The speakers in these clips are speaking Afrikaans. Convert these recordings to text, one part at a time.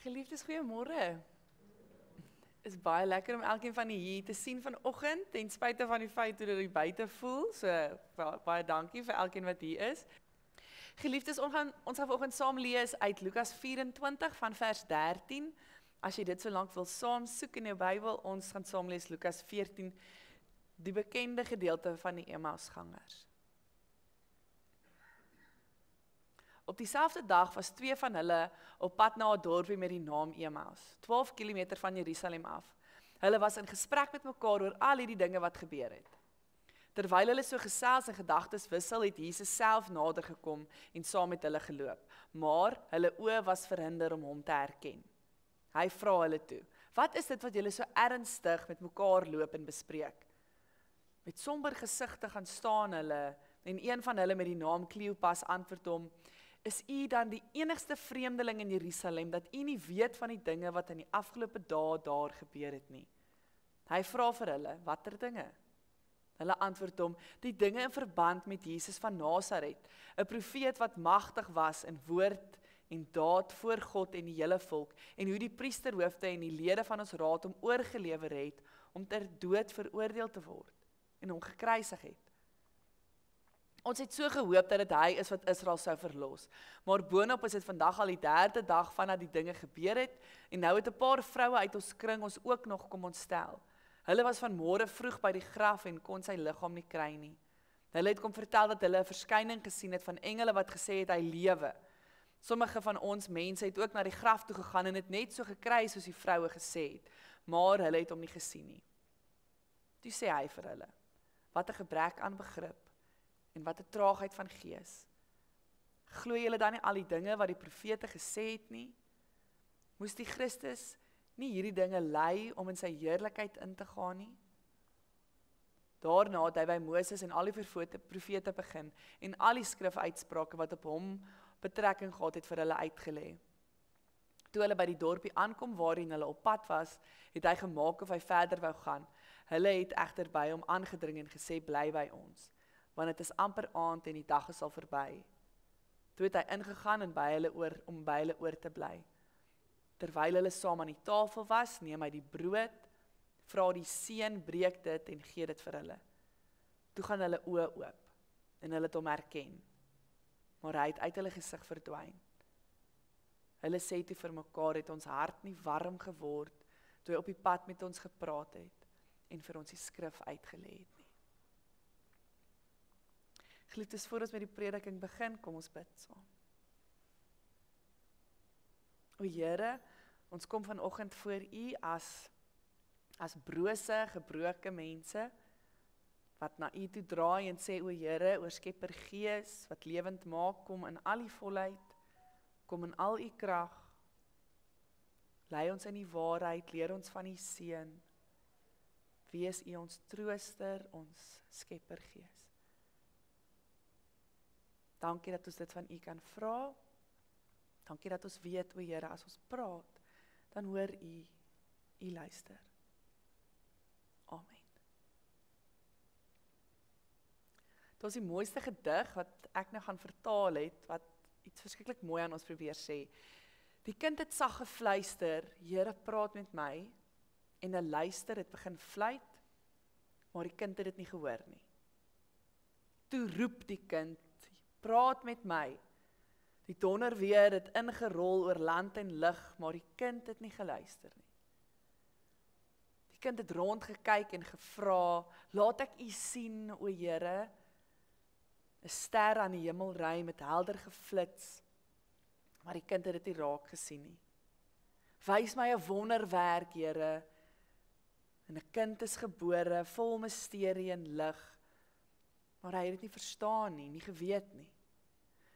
Geliefdes, goeiemôre. Is baie lekker om elkeen van julle hier te sien vanoggend, ten spyte van die feit hoe dit buite voel. So baie dankie vir elkeen wat hier is. Geliefdes, ons gaan vanoggend saam lees uit Lukas 24 van vers 13. As jy dit so lank wil saam soek in jou Bybel, ons gaan saam lees Lukas 14, die bekende gedeelte van die Emmausgangers. Op dieselfde dag was 2 van hulle op pad na 'n dorpie met die naam Emmaus, 12 kilometer van Jerusalem af. Hulle was in gesprek met mekaar oor al hierdie dinge wat gebeur het. Terwyl hulle so gesels en gedagtes wissel, het Jesus self nader gekom en saam met hulle geloop. Maar hulle oë was verhinder om hom te herken. Hy vra hulle toe: "Wat is dit wat julle so ernstig met mekaar loop en bespreek?" Met somber gesigte gaan staan hulle en een van hulle met die naam Kleopas antwoord hom: "Is u dan die enigste vreemdeling in Jerusalem dat u nie weet van die dinge wat in die afgelope dae daar gebeur het nie?" Hy vra vir hulle: "Watter dinge?" Hulle antwoord hom: "Die dinge in verband met Jesus van Nasaret, 'n profeet wat magtig was in woord en daad voor God en die hele volk, en hoe die priesterhoofde en die lede van ons raad hom oorgelewer het om ter dood veroordeel te word en hom gekruisig het. Ons het so gehoop dat dit hy is wat Israel sou verlos, maar boonop is dit vandag al die 3de dag vandat die dinge gebeur het, en nou het 'n paar vroue uit ons kring ons ook nog kom ontstel. Hulle was vanmôre vroeg by die graf en kon sy liggaam nie kry nie. Hulle het kom vertel dat hulle 'n verskyning gesien het van engele wat gesê het hy lewe. Sommige van ons mense het ook na die graf toe gegaan en het net so gekry soos die vroue gesê het, maar hulle het hom nie gesien nie." Toe sê hy vir hulle: "Wat 'n gebrek aan begrip en wat 'n traagheid van gees. Glo julle dan nie al die dinge wat die profete gesê het nie? Moes die Christus nie hierdie dinge ly om in sy heerlikheid in te gaan nie?" Daarna het hy by Moses en al die profete begin en al die skrifuitsprake wat op hom betrekking gehad het vir hulle uitgelê. Toe hulle by die dorpie aankom waarheen hulle op pad was, het hy gemaak of hy verder wou gaan. Hulle het egter by hom aangedring en gesê: "Bly by ons, want dit is amper aand en die dag is al verby." Toe het hy ingegaan en om by hulle oor te bly. Terwyl hulle saam aan die tafel was, neem hy die brood, vra die seun, breek dit en gee dit vir hulle. Toe gaan hulle oë oop en hulle het hom herken, maar hy het uit hulle gesig verdwyn. Hulle sê toe vir mekaar: "Het ons hart nie warm geword toe hy op die pad met ons gepraat het en vir ons die skrif uitgelê het nie?" Geliefdes, voor ons met die prediking begin, kom ons bid saam. O Here, ons kom vanoggend voor U as brose, gebroke mense, wat na U toe draai en sê: "O Here, o Skepper Gees, wat lewend maak, kom in al die volheid, kom in al U krag, lei ons in die waarheid, leer ons van U seun, wees U ons trooster, ons Skepper Gees." Dankie dat ons dit van U kan vra. Dankie dat ons weet, o Here, as ons praat, dan hoor U luister. Amen. Dit was die mooiste gedig wat ek nou gaan vertaal het, wat iets verskriklik mooi aan ons probeer sê. Die kind het sag gefluister: "Here, praat met my." En 'n luister het begin fluit, maar die kind het dit nie gehoor nie. Toe roep die kind: "Praat met my." Die donderweer het ingerol oor land en lug, maar die kind het nie geluister nie. Die kind het rondgekyk en gevra: "Laat ek U sien, o Here." 'n ster aan die hemelry met helder geflits, maar die kind het dit nie raak gesien nie. "Wys my 'n wonderwerk, Here." En 'n kind is gebore, vol misterie en lig, maar hy het dit nie verstaan nie, nie geweet nie.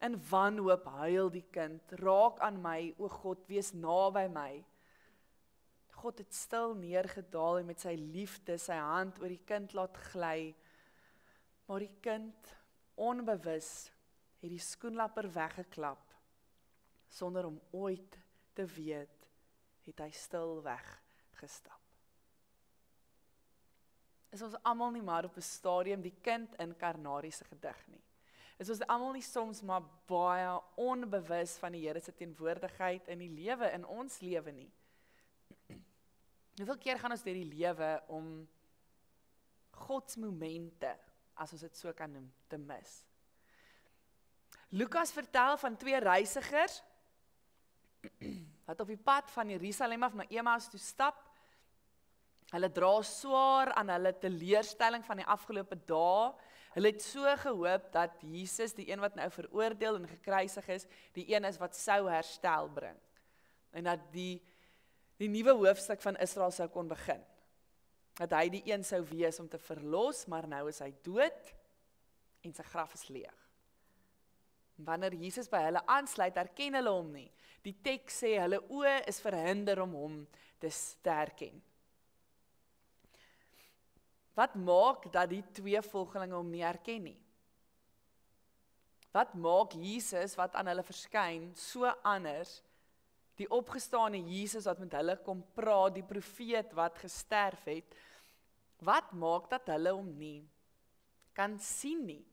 In wanhoop huil die kind: "Raak aan my, o God, wees naby my." God het stil neergedaal en met sy liefde sy hand oor die kind laat gly, maar die kind, onbewus, het die skoenlapper weggeklap. Sonder om ooit te weet, het hy stil weggestap. Is ons almal nie maar op 'n stadium die kind inkarnariese gedig nie. is ons almal nie soms maar baie onbewus van die Here se teenwoordigheid in die lewe, in ons lewe nie. Hoeveel keer gaan ons deur die lewe om godsmomente, as ons dit so kan noem, te mis? Lukas vertel van 2 reisigers wat op die pad van Jerusalem af na Emmaus toe stap. Hulle dra swaar aan hulle teleurstelling van die afgelope dae. Hulle het so gehoop dat Jesus, die een wat nou veroordeel en gekruisig is, die een is wat sou herstel bring. En dat die nuwe hoofstuk van Israel sou kon begin. Dat hy die een sou wees om te verlos, maar nou is hy dood en sy graf is leeg. Wanneer Jesus by hulle aansluit, herken hulle hom nie. Die teks sê hulle oë is verhinder om hom te herken. Wat maak dat die 2 volgelinge hom nie herken nie? Wat maak Jesus wat aan hulle verskyn so anders? Die opgestane Jesus wat met hulle kom praat, die profeet wat gesterf het, wat maak dat hulle hom nie kan sien nie?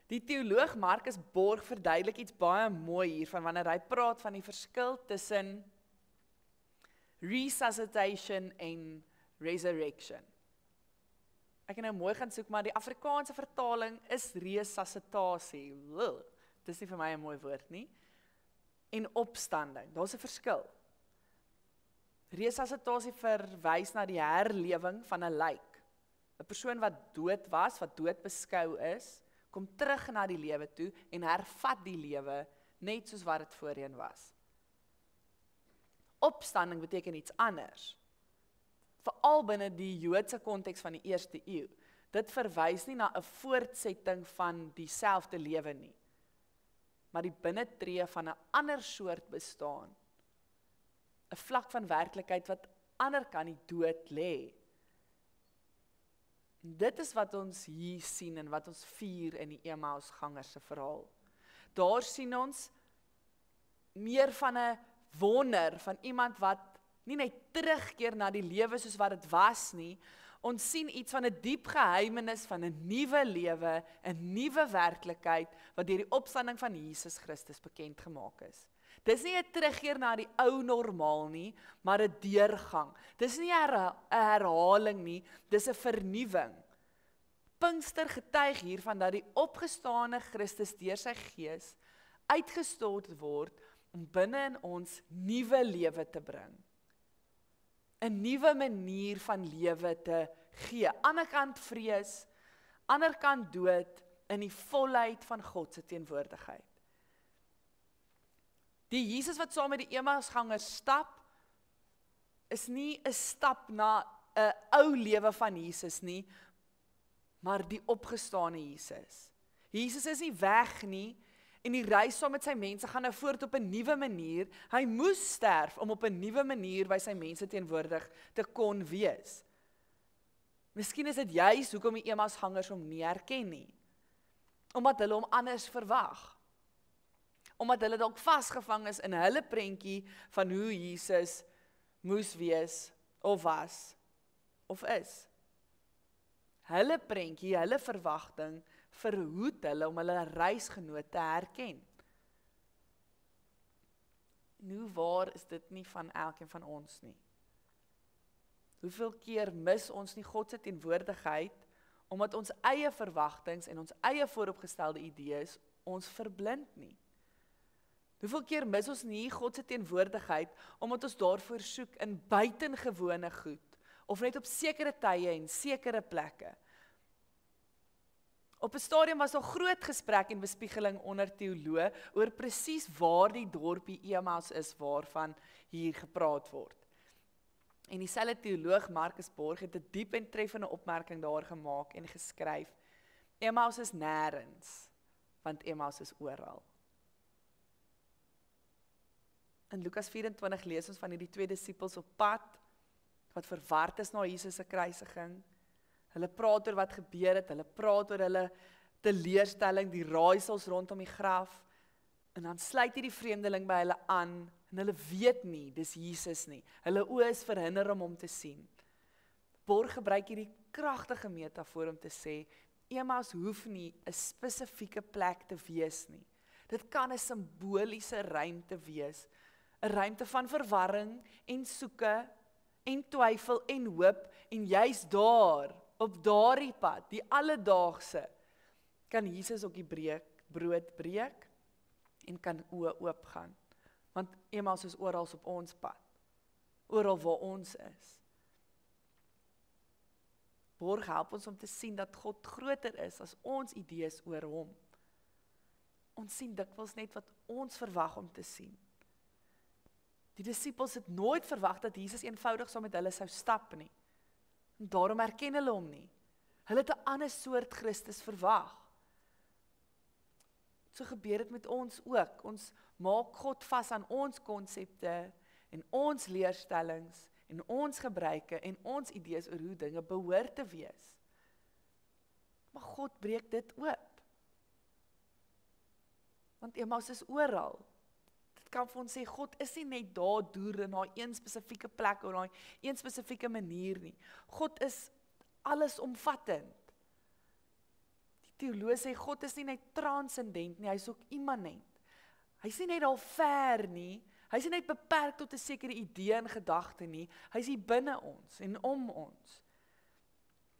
Die teoloog Markus Borg verduidelik iets baie mooi hiervan, wanneer hy praat van die verskil tussen resuscitation en resurrection. Ek het nou mooi gaan soek, maar die Afrikaanse vertaling is resuscitasie. Dis nie vir my 'n mooi woord nie. En opstanding, daar's 'n verskil. Resuscitasie verwys na die herlewing van 'n lijk. 'n Persoon wat dood was, wat dood beskou is, kom terug na die lewe toe en hervat die lewe net soos wat dit voorheen was. Opstanding beteken iets anders. Veral binne die Joodse konteks van die 1ste eeu. Dit verwys nie na 'n voortsetting van dieselfde lewe nie, maar die binnetree van 'n ander soort bestaan. 'n Vlak van werklikheid wat ander kan die dood lê. Dit is wat ons hier sien en wat ons vier in die Emmausgangers se verhaal. Daar sien ons meer van 'n wonder van iemand wat nie net terugkeer na die lewe soos wat dit was nie. Ons sien iets van 'n diep geheimenis van 'n nuwe lewe, 'n nuwe werklikheid wat deur die opstanding van Jesus Christus bekend gemaak is. Dis nie 'n terugkeer na die ou normaal nie, maar 'n deurgang. Dis nie 'n herhaling nie, dis 'n vernuwing. Pinkster getuig hiervan dat die opgestane Christus deur sy Gees uitgestort word om binne in ons nuwe lewe te bring. 'n Nuwe manier van lewe te gee. Ander kant vrees, ander kant dood in die volheid van God se teenwoordigheid. Die Jesus wat saam met die Emmausgangers stap, is nie 'n stap na 'n ou lewe van Jesus nie, maar die opgestane Jesus. Jesus is nie weg nie, en die reis saam met sy mense gaan nou voort op 'n nuwe manier. Hy moes sterf om op 'n nuwe manier by sy mense teenwoordig te kon wees. Miskien is dit juis hoekom die Emmausgangers hom nie herken nie. Omdat hulle hom anders verwag. Omdat hulle dalk vasgevang is in hulle prentjie van hoe Jesus moes wees, of was, of is. Hulle prentjie, hulle verwagting, verhoed hulle om hulle reisgenoot te herken. En hoe waar is dit nie van elkeen van ons nie? Hoeveel keer mis ons nie God se teenwoordigheid, omdat ons eie verwagtings en ons eie vooropgestelde idees ons verblind nie? Hoeveel keer mis ons nie God se teenwoordigheid, omdat ons daarvoor soek in buitengewone goed, of net op sekere tye en sekere plekke? Op 'n stadium was daar groot gesprek en bespiegeling onder teoloë oor presies waar die dorpie Emmaus is waarvan hier gepraat word. En dieselfde teoloog Markus Borg het 'n diep en treffende opmerking daar gemaak en geskryf: Emmaus is nêrens, want Emmaus is oral. In Lukas 24 lees ons van hierdie 2 disippels op pad wat verward is na Jesus se kruisiging. Hulle praat oor wat gebeur het, hulle praat oor hulle teleurstelling, die raaisels rondom die graf, en dan sluit hierdie vreemdeling by hulle aan, en hulle weet nie, dis Jesus nie. Hulle oë is verhinder om hom te sien. Borg gebruik hierdie kragtige metafoor om te sê, Emmaus hoef nie 'n spesifieke plek te wees nie. Dit kan 'n simboliese ruimte wees, 'n ruimte van verwarring en soeke en twyfel en hoop en juis daar, op daardie pad, die alledaagse, kan Jesus ook die brood breek en kan oë oopgaan. Want Emmaus is oral op ons pad, oral waar ons is. Borg help ons om te sien dat God groter is as ons idees oor hom. Ons sien dikwels net wat ons verwag om te sien. Die disippels het nooit verwag dat Jesus eenvoudig saam met hulle sou stap nie. En daarom herken hulle hom nie. Hulle het 'n ander soort Christus verwag. So gebeur dit met ons ook. Ons maak God vas aan ons konsepte en ons leerstellings en ons gebruike en ons idees oor hoe dinge behoort te wees. Maar God breek dit oop. Want Emmaus is oral. Dit kan vir ons sê, God is nie net daar deur in daai een spesifieke plek of daai een spesifieke manier nie. God is allesomvattend. Die teoloog sê, God is nie net transcendent nie, hy is ook immanent. Hy is nie net al ver nie, hy is nie net beperk tot 'n sekere idee en gedagte nie, hy is hier binne ons en om ons.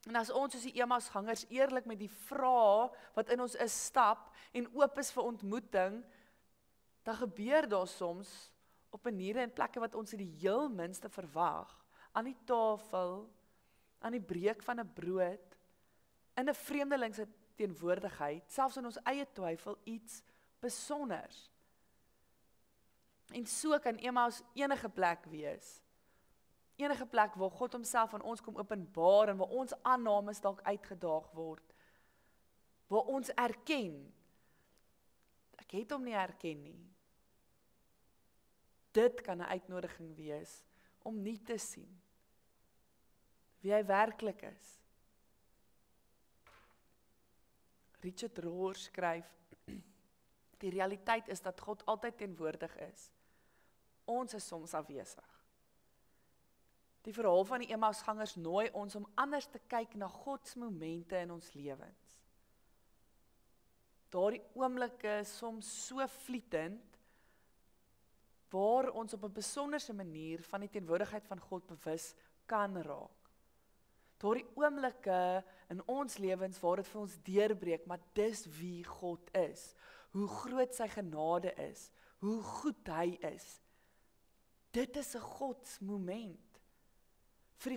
En as ons soos die Emmausgangers eerlik met die vrae wat in ons is stap en oop is vir ontmoeting, dan gebeur daar soms op maniere en plekke wat ons die heel minste verwag, aan die tafel, aan die breek van 'n brood, in 'n vreemdelingse teenwoordigheid, selfs in ons eie twyfel, iets besonders. En so kan Emmaus enige plek wees. Enige plek waar God homself aan ons kom openbaar en waar ons aannames dalk uitgedaag word. Waar ons erken, ek het hom nie erken nie. Dit kan 'n uitnodiging wees om nie te sien wie hy werklik is. Richard Rohr skryf, die realiteit is dat God altyd teenwoordig is. Ons is soms afwesig. Die verhaal van die Emmausgangers nooi ons om anders te kyk na Gods momente in ons lewens. Daardie oomblikke is soms so vlietend, waar ons op 'n besonderse manier van die teenwoordigheid van God bewus kan raak. Daardie oomblikke in ons lewens waar dit vir ons deurbreek, maar dis wie God is, hoe groot sy genade is, hoe goed hy is. Dit is 'n godsmoment. Vir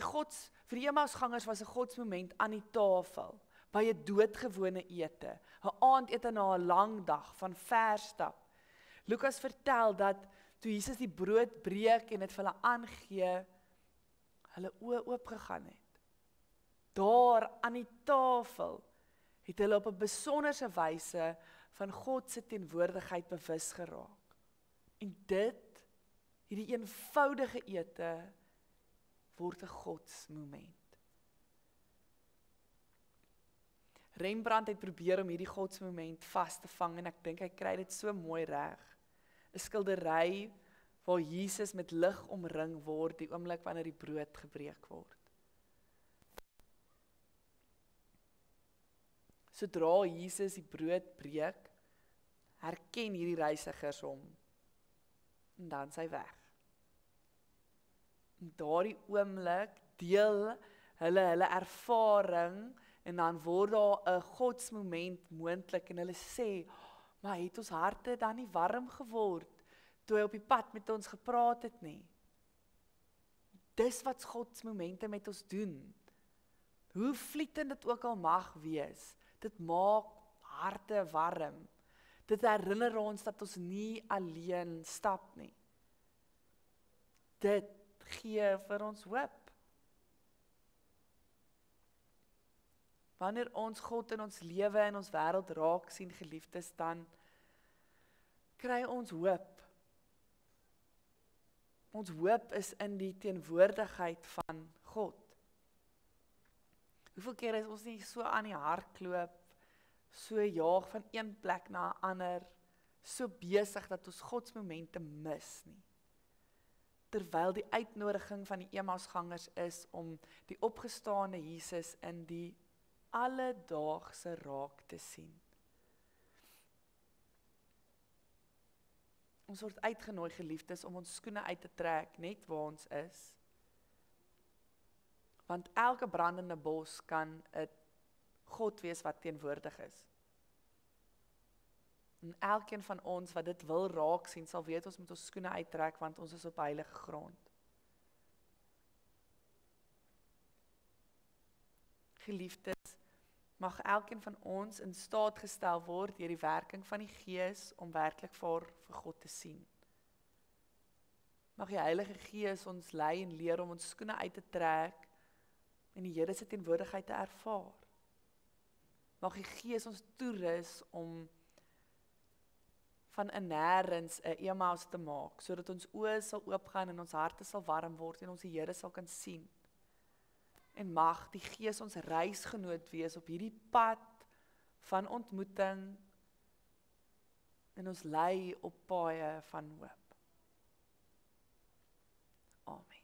die Emmausgangers was 'n godsmoment aan die tafel, by 'n doodgewone ete, 'n aandete na 'n lang dag van verstap. Lukas vertel dat toe Jesus die brood breek en dit vir hulle aangee, hulle oë oopgegaan het. Daar aan die tafel het hulle op 'n besonderse wyse van God se teenwoordigheid bewus geraak. En dit, hierdie eenvoudige ete, word 'n godsmoment. Rembrandt het probeer om hierdie godsmoment vas te vang en ek dink hy kry dit so mooi reg. 'n Skildery waar Jesus met lig omring word die oomblik wanneer die brood gebreek word. Sodra Jesus die brood breek, herken hierdie reisigers hom en dan is hy weg. En daardie oomblik deel hulle ervaring en dan word daar 'n godsmoment moontlik en hulle sê, maar het ons harte dan nie warm geword toe hy op die pad met ons gepraat het nie? Dis wat godsmomente met ons doen. Hoe vlietend dit ook al mag wees, dit maak harte warm. Dit herinner ons dat ons nie alleen stap nie. Dit gee vir ons hoop. Wanneer ons God in ons lewe en ons wêreld raak sien, geliefdes, dan kry ons hoop. Ons hoop is in die teenwoordigheid van God. Hoeveel keer is ons nie so aan die hardloop, so jaag van een plek na 'n ander, so besig dat ons godsmomente mis nie. Terwyl die uitnodiging van die Emmausgangers is om die opgestaane Jesus in die alledaagse raak te sien. Ons word uitgenooi, geliefdes, om ons skoene uit te trek, net waar ons is. Want elke brandende bos kan 'n God wees wat teenwoordig is. En elkeen van ons wat dit wil raak sien, sal weet ons moet ons skoene uittrek, want ons is op heilige grond. Geliefdes, mag elkeen van ons in staat gestel word deur die werking van die Gees om werklik vir God te sien. Mag die Heilige Gees ons lei en leer om ons skoene uit te trek en die Here se teenwoordigheid te ervaar. Mag die Gees ons toerus om van 'n nêrens 'n Emmaus te maak, sodat ons oë sal oopgaan en ons harte sal warm word en ons die Here sal kan sien. En mag die Gees ons reisgenoot wees op hierdie pad van ontmoeting en ons lei op paaie van hoop. Amen.